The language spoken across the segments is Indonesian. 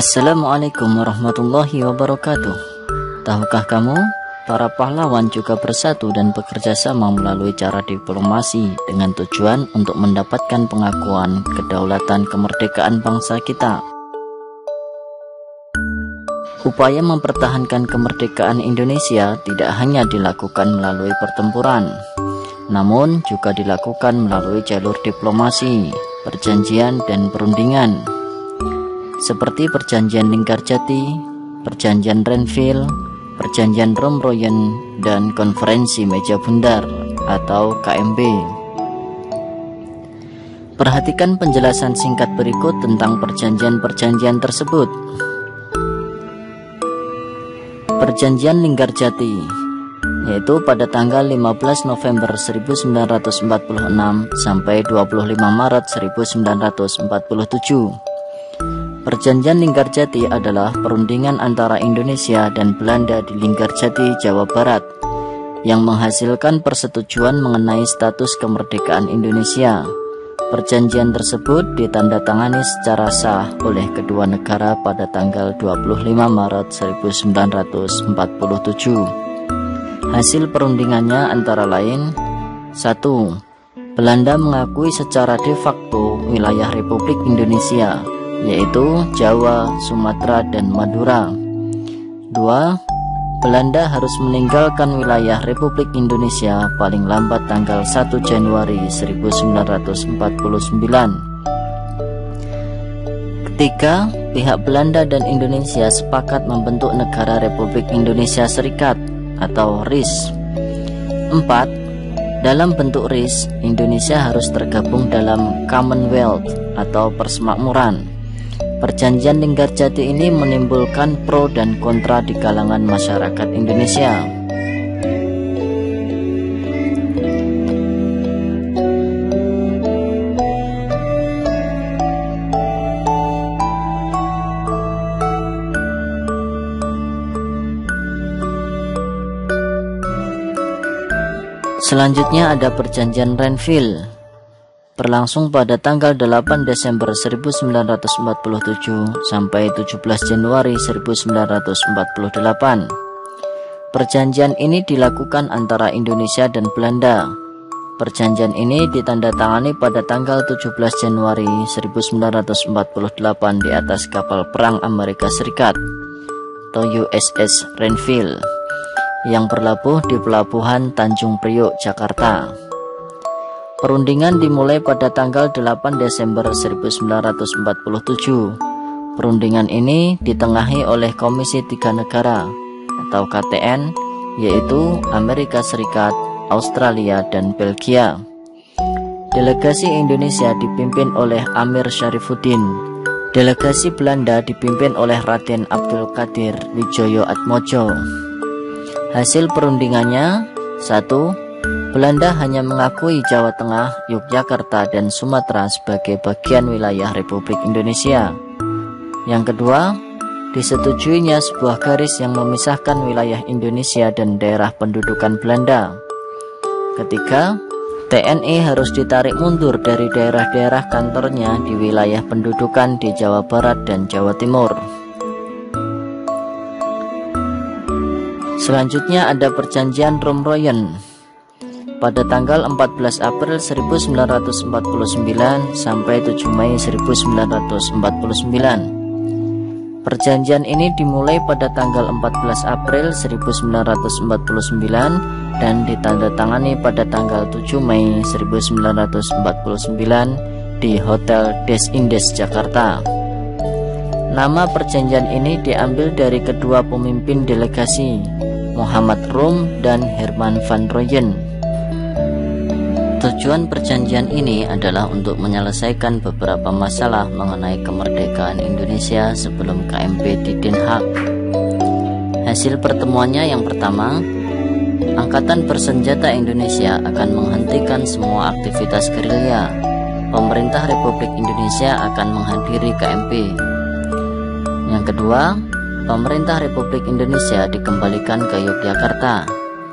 Assalamualaikum warahmatullahi wabarakatuh. Tahukah kamu, para pahlawan juga bersatu dan bekerja sama melalui cara diplomasi dengan tujuan untuk mendapatkan pengakuan kedaulatan kemerdekaan bangsa kita. Upaya mempertahankan kemerdekaan Indonesia tidak hanya dilakukan melalui pertempuran, namun juga dilakukan melalui jalur diplomasi, perjanjian, dan perundingan. Seperti Perjanjian Linggarjati, Perjanjian Renville, Perjanjian Romroyen, dan Konferensi Meja Bundar atau KMB. Perhatikan penjelasan singkat berikut tentang perjanjian-perjanjian tersebut. Perjanjian Linggarjati, yaitu pada tanggal 15 November 1946 sampai 25 Maret 1947. Perjanjian Linggarjati adalah perundingan antara Indonesia dan Belanda di Linggarjati, Jawa Barat, yang menghasilkan persetujuan mengenai status kemerdekaan Indonesia. Perjanjian tersebut ditandatangani secara sah oleh kedua negara pada tanggal 25 Maret 1947. Hasil perundingannya antara lain: 1. Belanda mengakui secara de facto wilayah Republik Indonesia, yaitu Jawa, Sumatera, dan Madura. 2. Belanda harus meninggalkan wilayah Republik Indonesia paling lambat tanggal 1 Januari 1949. Ketiga, pihak Belanda dan Indonesia sepakat membentuk Negara Republik Indonesia Serikat atau RIS. 4. Dalam bentuk RIS, Indonesia harus tergabung dalam Commonwealth atau persemakmuran. Perjanjian Linggarjati ini menimbulkan pro dan kontra di kalangan masyarakat Indonesia. Selanjutnya ada Perjanjian Renville, berlangsung pada tanggal 8 Desember 1947 sampai 17 Januari 1948. Perjanjian ini dilakukan antara Indonesia dan Belanda. Perjanjian ini ditandatangani pada tanggal 17 Januari 1948 di atas kapal perang Amerika Serikat atau USS Renville yang berlabuh di pelabuhan Tanjung Priok, Jakarta. Perundingan dimulai pada tanggal 8 Desember 1947. Perundingan ini ditengahi oleh Komisi Tiga Negara atau KTN, yaitu Amerika Serikat, Australia, dan Belgia. Delegasi Indonesia dipimpin oleh Amir Syarifuddin. Delegasi Belanda dipimpin oleh Raden Abdul Qadir Widjoyo Atmojo. Hasil perundingannya: 1. Belanda hanya mengakui Jawa Tengah, Yogyakarta, dan Sumatera sebagai bagian wilayah Republik Indonesia. Yang kedua, disetujuinya sebuah garis yang memisahkan wilayah Indonesia dan daerah pendudukan Belanda. Ketiga, TNI harus ditarik mundur dari daerah-daerah kantornya di wilayah pendudukan di Jawa Barat dan Jawa Timur. Selanjutnya ada Perjanjian Romroyen pada tanggal 14 April 1949 sampai 7 Mei 1949. Perjanjian ini dimulai pada tanggal 14 April 1949 dan ditandatangani pada tanggal 7 Mei 1949 di Hotel Des Indes, Jakarta. Nama perjanjian ini diambil dari kedua pemimpin delegasi, Muhammad Rum dan Herman van Rooyen. Tujuan perjanjian ini adalah untuk menyelesaikan beberapa masalah mengenai kemerdekaan Indonesia sebelum KMP di Den Haag. Hasil pertemuannya yang pertama, Angkatan Bersenjata Indonesia akan menghentikan semua aktivitas gerilya. Pemerintah Republik Indonesia akan menghadiri KMP. Yang kedua, pemerintah Republik Indonesia dikembalikan ke Yogyakarta.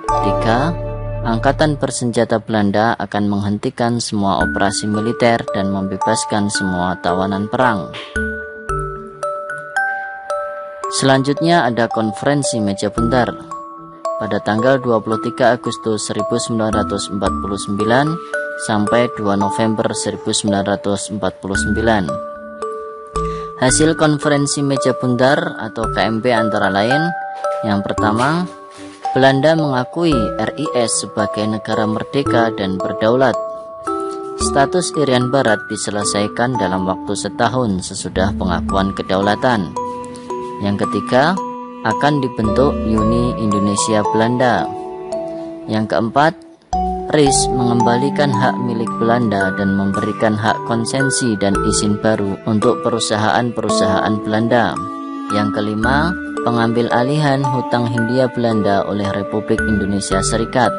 3. Angkatan Bersenjata Belanda akan menghentikan semua operasi militer dan membebaskan semua tawanan perang. Selanjutnya ada konferensi meja bundar pada tanggal 23 Agustus 1949 sampai 2 November 1949. Hasil konferensi meja bundar atau KMB antara lain: yang pertama, Belanda mengakui RIS sebagai negara merdeka dan berdaulat. Status Irian Barat diselesaikan dalam waktu setahun sesudah pengakuan kedaulatan. Yang ketiga, akan dibentuk Uni Indonesia Belanda. Yang keempat, RIS mengembalikan hak milik Belanda dan memberikan hak konsesi dan izin baru untuk perusahaan-perusahaan Belanda. Yang kelima, pengambil alihan hutang Hindia Belanda oleh Republik Indonesia Serikat.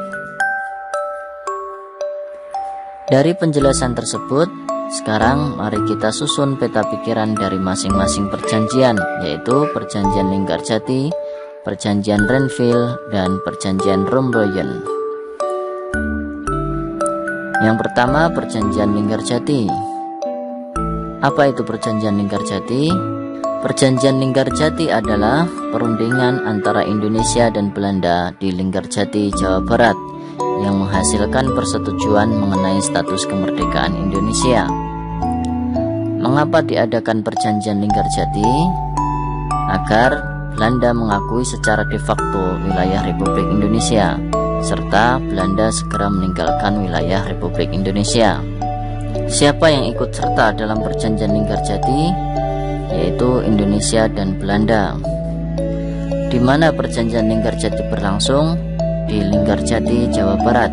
Dari penjelasan tersebut, sekarang mari kita susun peta pikiran dari masing-masing perjanjian, yaitu Perjanjian Linggarjati, Perjanjian Renville, dan Perjanjian Romroyen. Yang pertama, Perjanjian Linggarjati. Apa itu Perjanjian Linggarjati? Perjanjian Linggarjati adalah perundingan antara Indonesia dan Belanda di Linggarjati, Jawa Barat, yang menghasilkan persetujuan mengenai status kemerdekaan Indonesia. Mengapa diadakan Perjanjian Linggarjati? Agar Belanda mengakui secara de facto wilayah Republik Indonesia, serta Belanda segera meninggalkan wilayah Republik Indonesia. Siapa yang ikut serta dalam Perjanjian Linggarjati? Yaitu Indonesia dan Belanda. Di mana Perjanjian Linggarjati berlangsung? Di Linggarjati, Jawa Barat.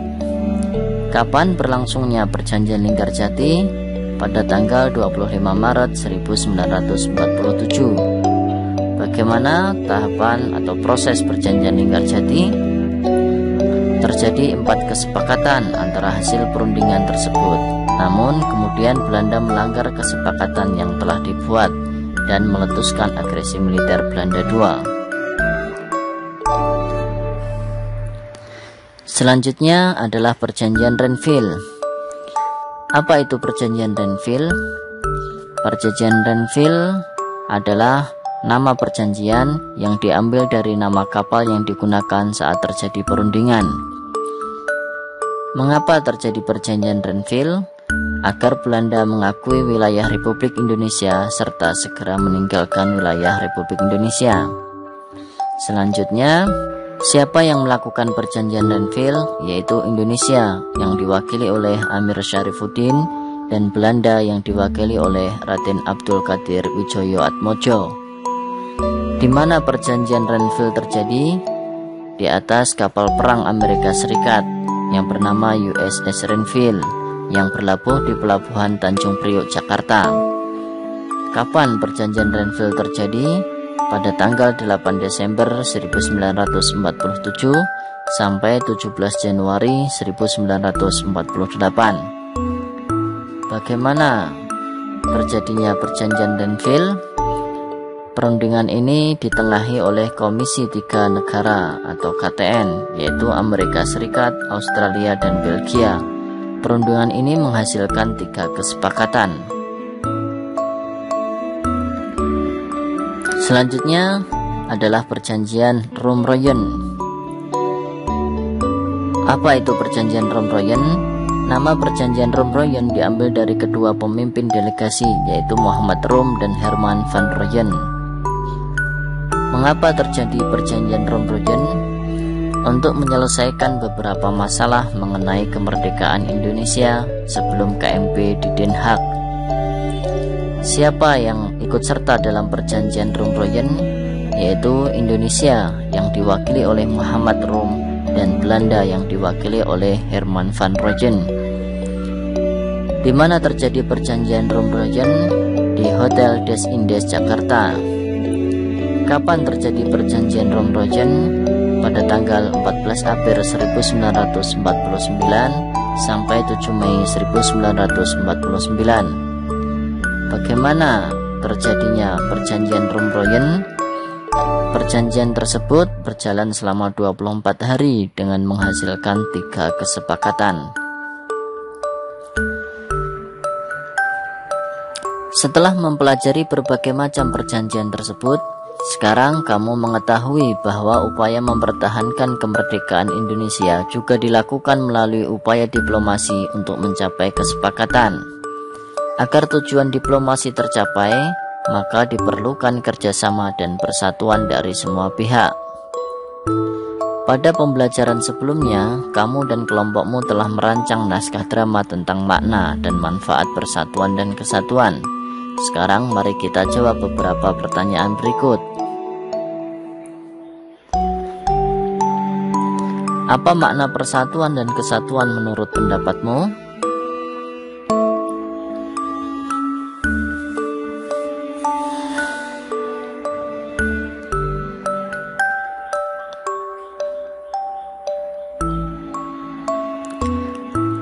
Kapan berlangsungnya Perjanjian Linggarjati? Pada tanggal 25 Maret 1947. Bagaimana tahapan atau proses Perjanjian Linggarjati? Terjadi 4 kesepakatan antara hasil perundingan tersebut. Namun kemudian Belanda melanggar kesepakatan yang telah dibuat dan meletuskan agresi militer Belanda II. Selanjutnya adalah Perjanjian Renville. Apa itu Perjanjian Renville? Perjanjian Renville adalah nama perjanjian yang diambil dari nama kapal yang digunakan saat terjadi perundingan. Mengapa terjadi Perjanjian Renville? Agar Belanda mengakui wilayah Republik Indonesia serta segera meninggalkan wilayah Republik Indonesia. Selanjutnya, siapa yang melakukan Perjanjian Renville? Yaitu Indonesia yang diwakili oleh Amir Syarifuddin dan Belanda yang diwakili oleh Raden Abdul Qadir Widjoyo Atmojo. Di mana Perjanjian Renville terjadi? Di atas kapal perang Amerika Serikat yang bernama USS Renville yang berlabuh di pelabuhan Tanjung Priok, Jakarta. Kapan Perjanjian Renville terjadi? Pada tanggal 8 Desember 1947 sampai 17 Januari 1948. Bagaimana terjadinya Perjanjian Renville? Perundingan ini ditengahi oleh Komisi Tiga Negara atau KTN, yaitu Amerika Serikat, Australia, dan Belgia. Perundingan ini menghasilkan 3 kesepakatan. Selanjutnya adalah Perjanjian Romroyen. Apa itu Perjanjian Romroyen? Nama Perjanjian Romroyen diambil dari kedua pemimpin delegasi, yaitu Muhammad Rom dan Herman van Rompuy. Mengapa terjadi Perjanjian Romroyen? Untuk menyelesaikan beberapa masalah mengenai kemerdekaan Indonesia sebelum KMP di Den Haag. Siapa yang ikut serta dalam Perjanjian Romroyen? Yaitu Indonesia yang diwakili oleh Muhammad Rom dan Belanda yang diwakili oleh Herman van Rompuy. Di mana terjadi Perjanjian Romroyen? Di Hotel Des Indes, Jakarta. Kapan terjadi Perjanjian Romroyen? Pada tanggal 14 April 1949 sampai 7 Mei 1949. Bagaimana terjadinya Perjanjian Romroyen? Perjanjian tersebut berjalan selama 24 hari dengan menghasilkan 3 kesepakatan. Setelah mempelajari berbagai macam perjanjian tersebut, Sekarang kamu mengetahui bahwa upaya mempertahankan kemerdekaan Indonesia juga dilakukan melalui upaya diplomasi untuk mencapai kesepakatan. Agar tujuan diplomasi tercapai, maka diperlukan kerjasama dan persatuan dari semua pihak. Pada pembelajaran sebelumnya, kamu dan kelompokmu telah merancang naskah drama tentang makna dan manfaat persatuan dan kesatuan. Sekarang mari kita jawab beberapa pertanyaan berikut. Apa makna persatuan dan kesatuan menurut pendapatmu?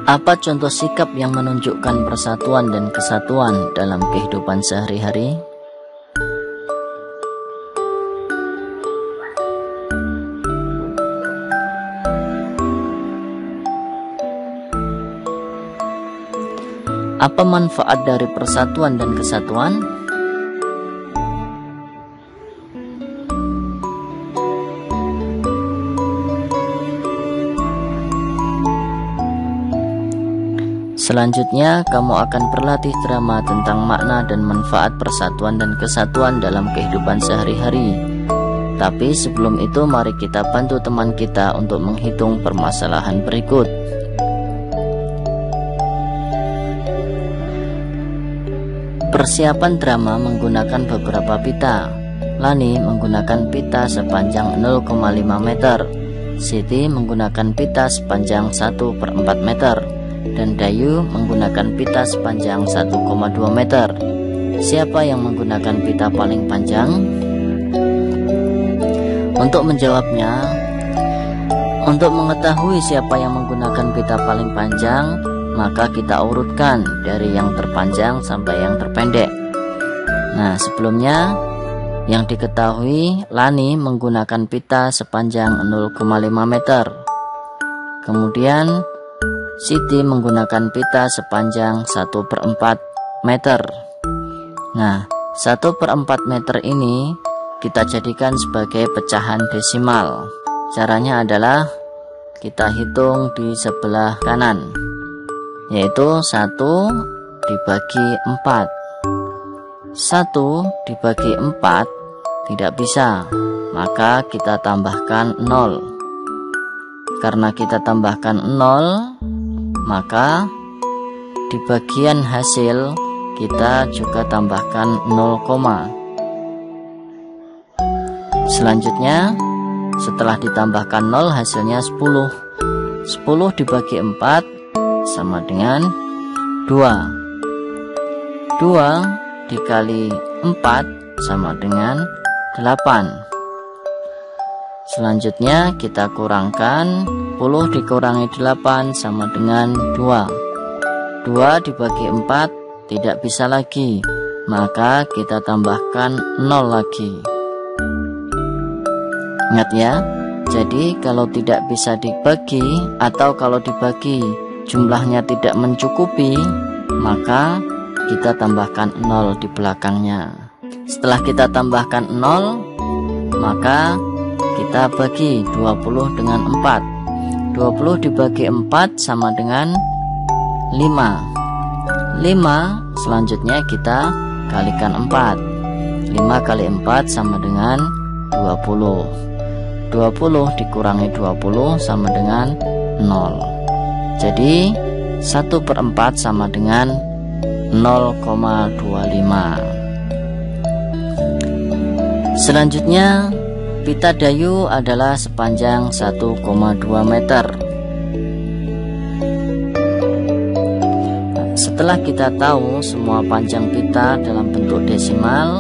Apa contoh sikap yang menunjukkan persatuan dan kesatuan dalam kehidupan sehari-hari? Apa manfaat dari persatuan dan kesatuan? Selanjutnya, kamu akan berlatih drama tentang makna dan manfaat persatuan dan kesatuan dalam kehidupan sehari-hari. Tapi sebelum itu, mari kita bantu teman kita untuk menghitung permasalahan berikut. Persiapan drama menggunakan beberapa pita. Lani menggunakan pita sepanjang 0,5 meter, Siti menggunakan pita sepanjang 1/4 meter, dan Dayu menggunakan pita sepanjang 1,2 meter. Siapa yang menggunakan pita paling panjang? Untuk menjawabnya, untuk mengetahui siapa yang menggunakan pita paling panjang, maka kita urutkan dari yang terpanjang sampai yang terpendek. Nah, sebelumnya yang diketahui, Lani menggunakan pita sepanjang 0,5 meter. Kemudian Siti menggunakan pita sepanjang 1/4 meter. Nah, 1/4 meter ini kita jadikan sebagai pecahan desimal. Caranya adalah kita hitung di sebelah kanan, yaitu 1 dibagi 4. 1 dibagi 4 tidak bisa, maka kita tambahkan 0. Karena kita tambahkan 0, maka di bagian hasil kita juga tambahkan 0, selanjutnya setelah ditambahkan 0 hasilnya 10. 10 dibagi 4 sama dengan 2. 2 dikali 4 sama dengan 8. Selanjutnya kita kurangkan, 10 dikurangi 8 sama dengan 2. 2 dibagi 4 tidak bisa lagi, maka kita tambahkan 0 lagi. Ingat ya, jadi kalau tidak bisa dibagi atau kalau dibagi jumlahnya tidak mencukupi, maka kita tambahkan 0 di belakangnya. Setelah kita tambahkan 0, maka kita bagi 20 dengan 4. 20 dibagi 4 sama dengan 5. 5 selanjutnya kita kalikan 4. 5 kali 4 sama dengan 20. 20 dikurangi 20 sama dengan 0. Jadi 1/4 sama dengan 0,25. Selanjutnya, pita Dayu adalah sepanjang 1,2 meter. Setelah kita tahu semua panjang pita dalam bentuk desimal,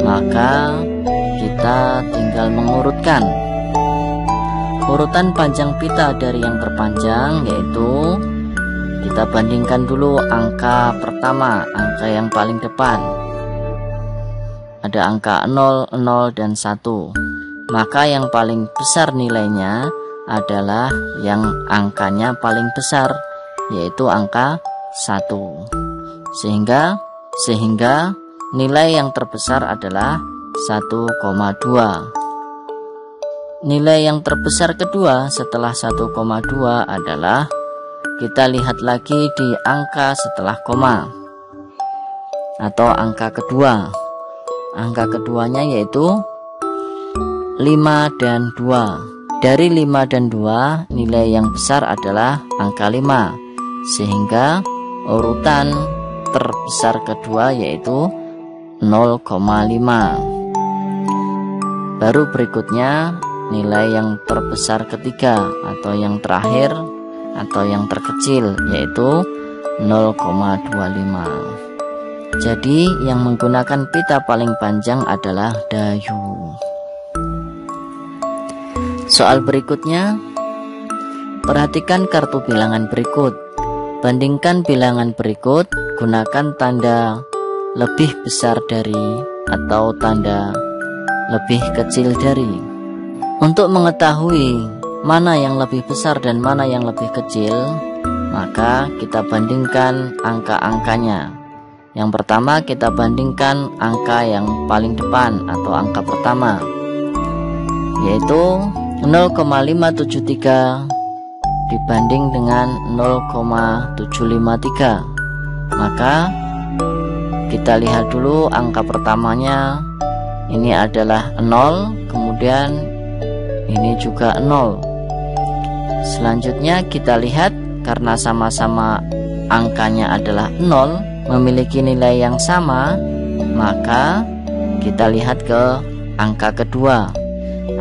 maka kita tinggal mengurutkan. Urutan panjang pita dari yang terpanjang yaitu kita bandingkan dulu angka pertama, angka yang paling depan. Ada angka 0, 0, dan 1. Maka yang paling besar nilainya adalah yang angkanya paling besar, yaitu angka 1. Sehingga nilai yang terbesar adalah 1,2. Nilai yang terbesar kedua setelah 1,2 adalah, kita lihat lagi di angka setelah koma atau angka kedua. Angka keduanya yaitu 5 dan 2. Dari 5 dan 2, nilai yang besar adalah angka 5, sehingga urutan terbesar kedua yaitu 0,5. Baru berikutnya nilai yang terbesar ketiga atau yang terakhir atau yang terkecil yaitu 0,25. Jadi yang menggunakan pita paling panjang adalah Dayu. Soal berikutnya, perhatikan kartu bilangan berikut. Bandingkan bilangan berikut, gunakan tanda lebih besar dari atau tanda lebih kecil dari. Untuk mengetahui mana yang lebih besar dan mana yang lebih kecil, maka kita bandingkan angka-angkanya. Yang pertama, kita bandingkan angka yang paling depan atau angka pertama, yaitu 0,573 dibanding dengan 0,753. Maka kita lihat dulu angka pertamanya, ini adalah 0, kemudian ini juga 0. Selanjutnya kita lihat, karena sama-sama angkanya adalah 0, memiliki nilai yang sama, maka kita lihat ke angka kedua.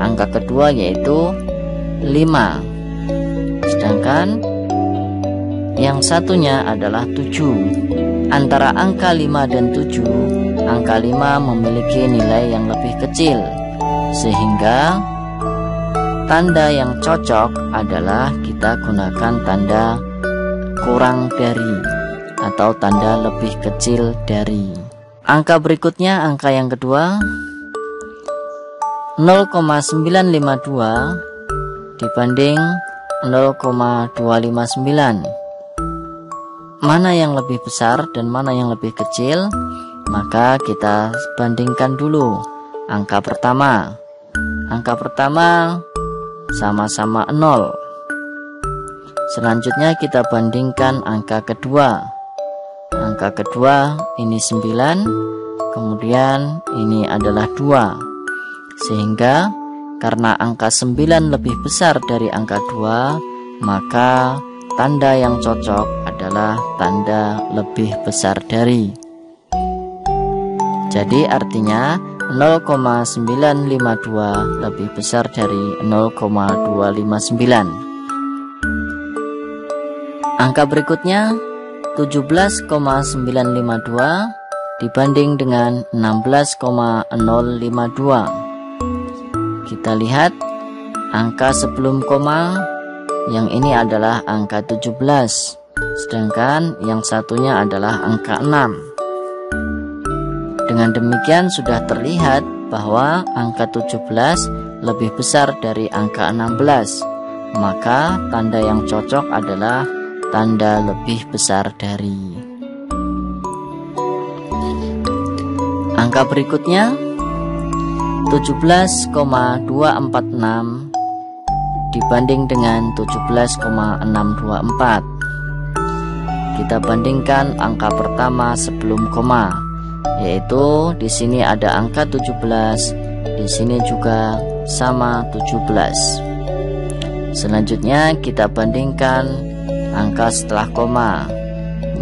Angka kedua yaitu 5, sedangkan yang satunya adalah 7. Antara angka 5 dan 7, angka 5 memiliki nilai yang lebih kecil, sehingga tanda yang cocok adalah kita gunakan tanda kurang dari atau tanda lebih kecil dari. Angka berikutnya, angka yang kedua, 0,952 dibanding 0,259. Mana yang lebih besar dan mana yang lebih kecil? Maka kita bandingkan dulu angka pertama. Angka pertama sama-sama 0. Selanjutnya kita bandingkan angka kedua. Angka kedua ini 9, kemudian ini adalah 2. Sehingga karena angka 9 lebih besar dari angka 2, maka tanda yang cocok adalah tanda lebih besar dari. Jadi artinya 0,952 lebih besar dari 0,259. Angka berikutnya 17,952 dibanding dengan 16,052. Kita lihat angka sebelum koma, yang ini adalah angka 17, sedangkan yang satunya adalah angka 6. Dengan demikian sudah terlihat bahwa angka 17 lebih besar dari angka 16, maka tanda yang cocok adalah tanda lebih besar dari. Angka berikutnya 17,246 dibanding dengan 17,624. Kita bandingkan angka pertama sebelum koma, yaitu di sini ada angka 17, di sini juga sama 17. Selanjutnya kita bandingkan angka setelah koma,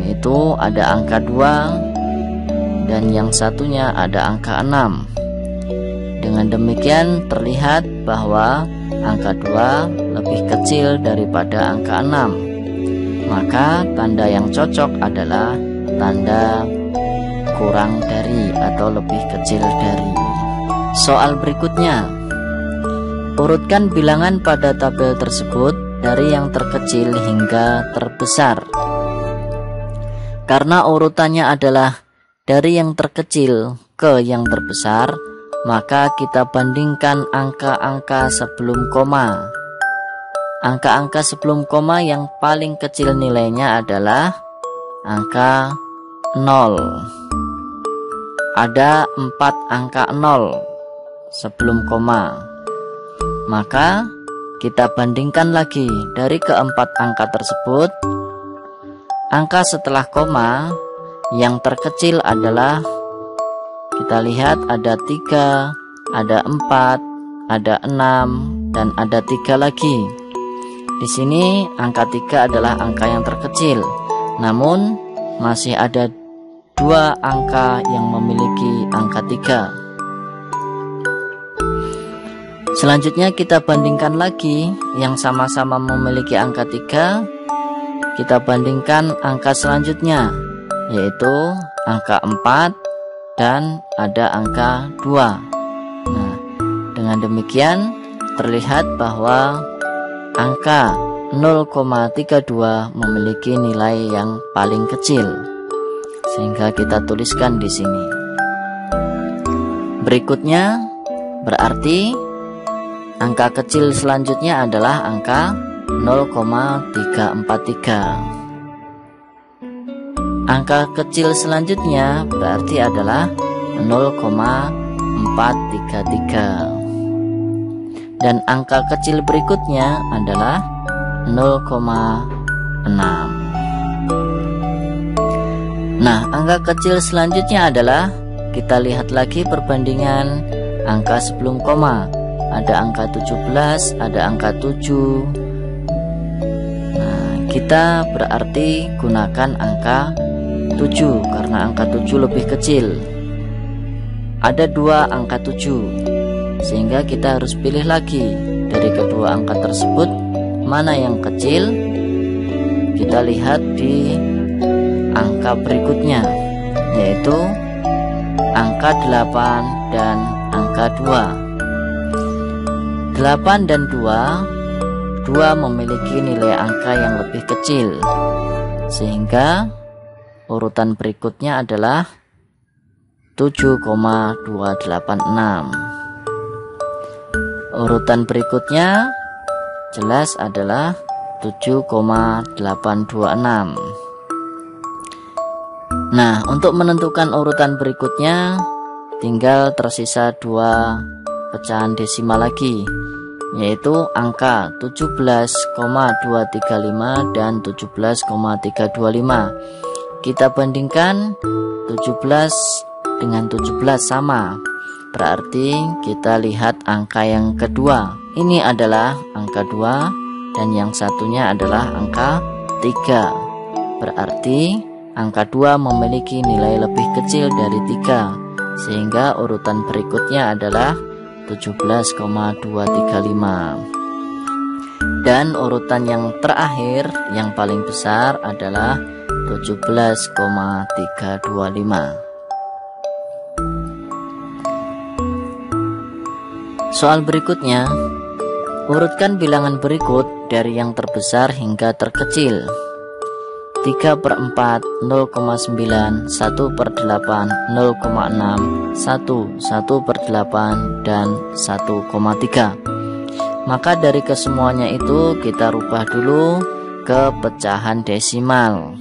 yaitu ada angka 2 dan yang satunya ada angka 6. Dengan demikian terlihat bahwa angka 2 lebih kecil daripada angka 6. Maka tanda yang cocok adalah tanda kurang dari atau lebih kecil dari. Soal berikutnya, urutkan bilangan pada tabel tersebut dari yang terkecil hingga terbesar. Karena urutannya adalah dari yang terkecil ke yang terbesar, maka kita bandingkan angka-angka sebelum koma. Angka-angka sebelum koma yang paling kecil nilainya adalah angka 0. ada 4 angka 0 sebelum koma. Maka kita bandingkan lagi dari keempat angka tersebut. Angka setelah koma yang terkecil adalah, kita lihat ada 3, ada 4, ada 6, dan ada 3 lagi. Di sini angka 3 adalah angka yang terkecil, namun masih ada 2 angka yang memiliki angka 3. Selanjutnya kita bandingkan lagi yang sama-sama memiliki angka 3. Kita bandingkan angka selanjutnya, yaitu angka 4 dan ada angka 2. Nah, dengan demikian terlihat bahwa angka 0,32 memiliki nilai yang paling kecil, sehingga kita tuliskan di sini. Berikutnya berarti angka kecil selanjutnya adalah angka 0,343. Angka kecil selanjutnya berarti adalah 0,433. Dan angka kecil berikutnya adalah 0,6. Nah, angka kecil selanjutnya adalah, kita lihat lagi perbandingan angka sebelum koma. Ada angka 17, ada angka 7. Nah, kita berarti gunakan angka 7 karena angka 7 lebih kecil. Ada 2 angka 7, sehingga kita harus pilih lagi dari kedua angka tersebut mana yang kecil. Kita lihat di angka berikutnya, yaitu angka 8 dan angka 2. 8 dan 2 memiliki nilai angka yang lebih kecil, sehingga urutan berikutnya adalah 7,286. Urutan berikutnya jelas adalah 7,826. Nah, untuk menentukan urutan berikutnya tinggal tersisa 2 pecahan desimal lagi, yaitu angka 17,235 dan 17,325. Kita bandingkan 17 dengan 17 sama, berarti kita lihat angka yang kedua. Ini adalah angka 2 dan yang satunya adalah angka 3. Berarti angka 2 memiliki nilai lebih kecil dari 3, sehingga urutan berikutnya adalah 17,235. Dan urutan yang terakhir yang paling besar adalah 17,325. Soal berikutnya, urutkan bilangan berikut dari yang terbesar hingga terkecil. 3/4, 0,9, 1/8, 0,6, 1/8, dan 1,3. Maka dari kesemuanya itu kita rubah dulu ke pecahan desimal.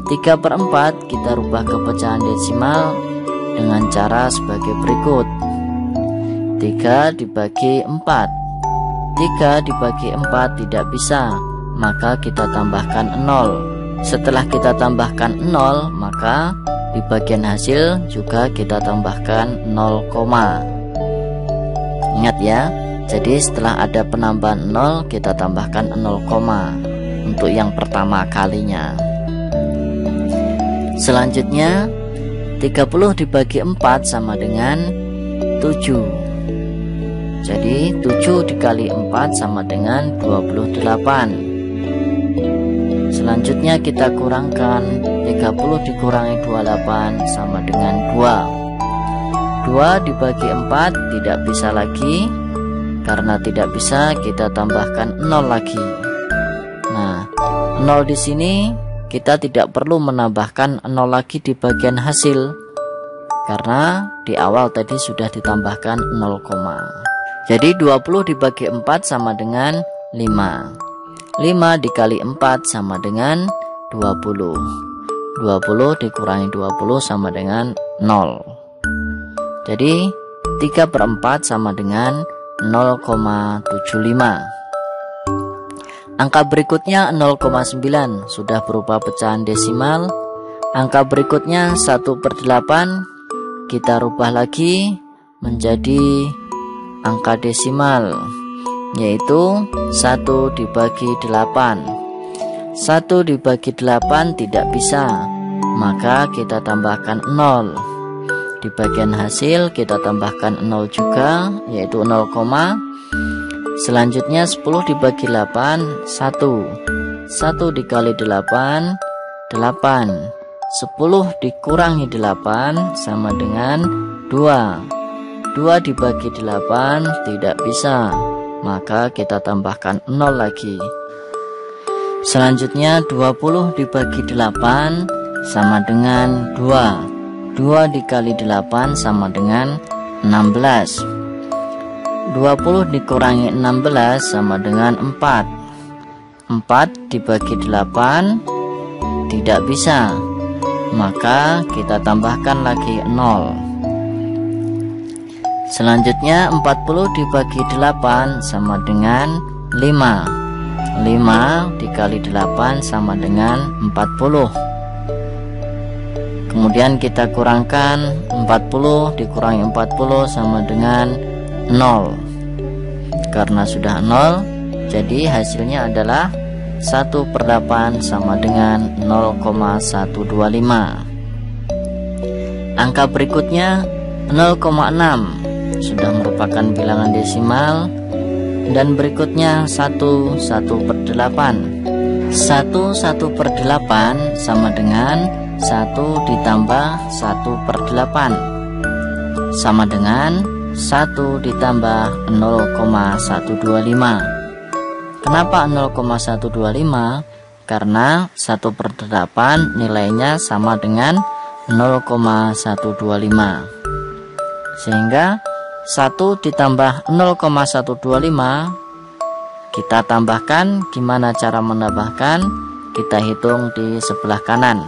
3/4 kita rubah ke pecahan desimal dengan cara sebagai berikut. 3 dibagi 4. 3 dibagi 4 tidak bisa, maka kita tambahkan 0. Setelah kita tambahkan 0, maka di bagian hasil juga kita tambahkan 0, ingat ya. Jadi setelah ada penambahan 0, kita tambahkan 0, untuk yang pertama kalinya. Selanjutnya 30 dibagi 4 sama dengan 7. Jadi 7 dikali 4 sama dengan 28. Selanjutnya kita kurangkan, 30 dikurangi 28 sama dengan 2. 2 dibagi 4 tidak bisa lagi. Karena tidak bisa, kita tambahkan 0 lagi. Nah, 0 di sini kita tidak perlu menambahkan 0 lagi di bagian hasil, karena di awal tadi sudah ditambahkan 0, jadi 20 dibagi 4 sama dengan 5. 5 dikali 4 sama dengan 20. 20 dikurangi 20 sama dengan 0. Jadi 3/4 sama dengan 0,75. Angka berikutnya 0,9 sudah berupa pecahan desimal. Angka berikutnya 1/8 kita rubah lagi menjadi angka desimal, yaitu 1 dibagi 8. 1 dibagi 8 tidak bisa, maka kita tambahkan 0. Di bagian hasil kita tambahkan 0 juga, yaitu 0, selanjutnya 10 dibagi 8 1. 1 dikali 8 8. 10 dikurangi 8 sama dengan 2. 2 dibagi 8 tidak bisa, maka kita tambahkan 0 lagi. Selanjutnya 20 dibagi 8 sama dengan 2. 2 dikali 8 sama dengan 16. 20 dikurangi 16 sama dengan 4. 4 dibagi 8 tidak bisa, maka kita tambahkan lagi 0. Selanjutnya 40 dibagi 8 sama dengan 5. 5 dikali 8 sama dengan 40. Kemudian kita kurangkan 40 dikurangi 40 sama dengan 0. Karena sudah 0, jadi hasilnya adalah 1/8 sama dengan 0,125. Angka berikutnya 0,6 sudah merupakan bilangan desimal, dan berikutnya 1/8. 1/8 sama dengan 1 ditambah 1/8 sama dengan 1 ditambah 0,125. Kenapa 0,125? Karena 1/8 nilainya sama dengan 0,125. Sehingga 1 ditambah 0,125 kita tambahkan. Gimana cara menambahkan? Kita hitung di sebelah kanan.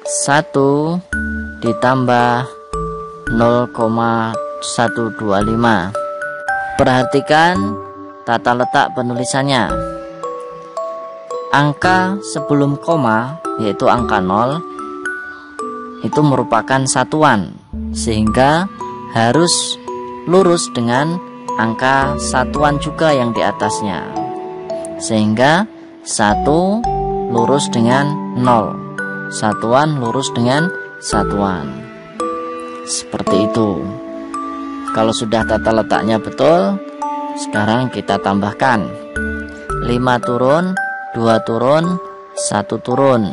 1 ditambah 0,125. Perhatikan tata letak penulisannya. Angka sebelum koma, yaitu angka 0, itu merupakan satuan, sehingga harus lurus dengan angka satuan juga yang di atasnya. Sehingga 1 lurus dengan 0, satuan lurus dengan satuan. Seperti itu. Kalau sudah tata letaknya betul, sekarang kita tambahkan 5 turun, 2 turun, 1 turun.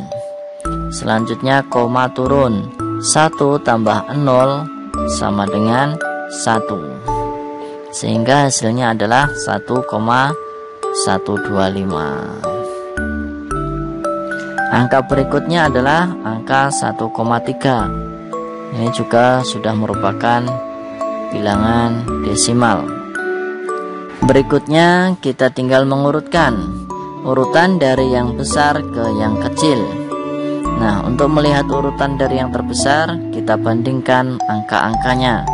Selanjutnya koma turun, 1 tambah 0 sama dengan 1, sehingga hasilnya adalah 1,125. Angka berikutnya adalah angka 1,3. Ini juga sudah merupakan bilangan desimal. Berikutnya kita tinggal mengurutkan urutan dari yang besar ke yang kecil. Nah, untuk melihat urutan dari yang terbesar, kita bandingkan angka-angkanya.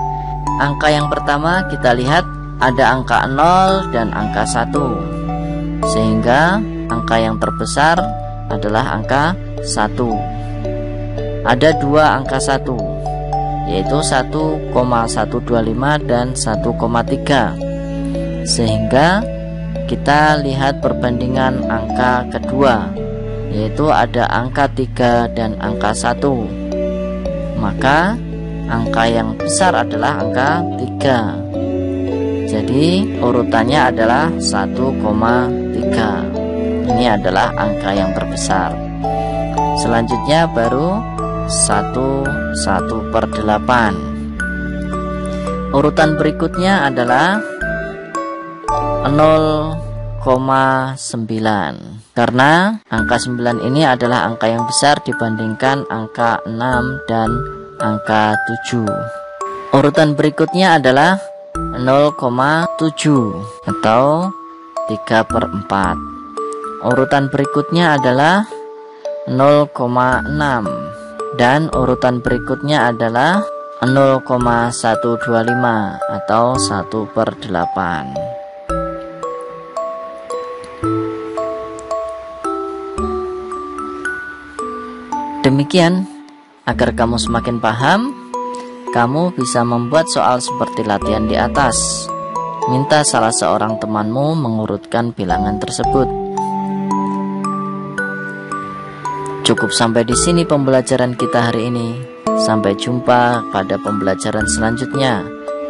Angka yang pertama kita lihat ada angka 0 dan angka 1, sehingga angka yang terbesar adalah angka 1. Ada 2 angka 1, yaitu 1,125 dan 1,3. Sehingga kita lihat perbandingan angka kedua, yaitu ada angka 3 dan angka 1. Maka angka yang besar adalah angka 3. Jadi urutannya adalah 1,3. Ini adalah angka yang terbesar. Selanjutnya baru 1/8. Urutan berikutnya adalah 0,9. Karena angka 9 ini adalah angka yang besar dibandingkan angka 6 dan angka 7. Urutan berikutnya adalah 0,7 atau 3/4. Urutan berikutnya adalah 0,6 dan urutan berikutnya adalah 0,125 atau 1/8. Demikian, agar kamu semakin paham, kamu bisa membuat soal seperti latihan di atas. Minta salah seorang temanmu mengurutkan bilangan tersebut. Cukup sampai di sini pembelajaran kita hari ini. Sampai jumpa pada pembelajaran selanjutnya.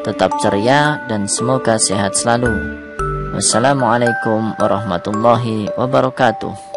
Tetap ceria dan semoga sehat selalu. Wassalamualaikum warahmatullahi wabarakatuh.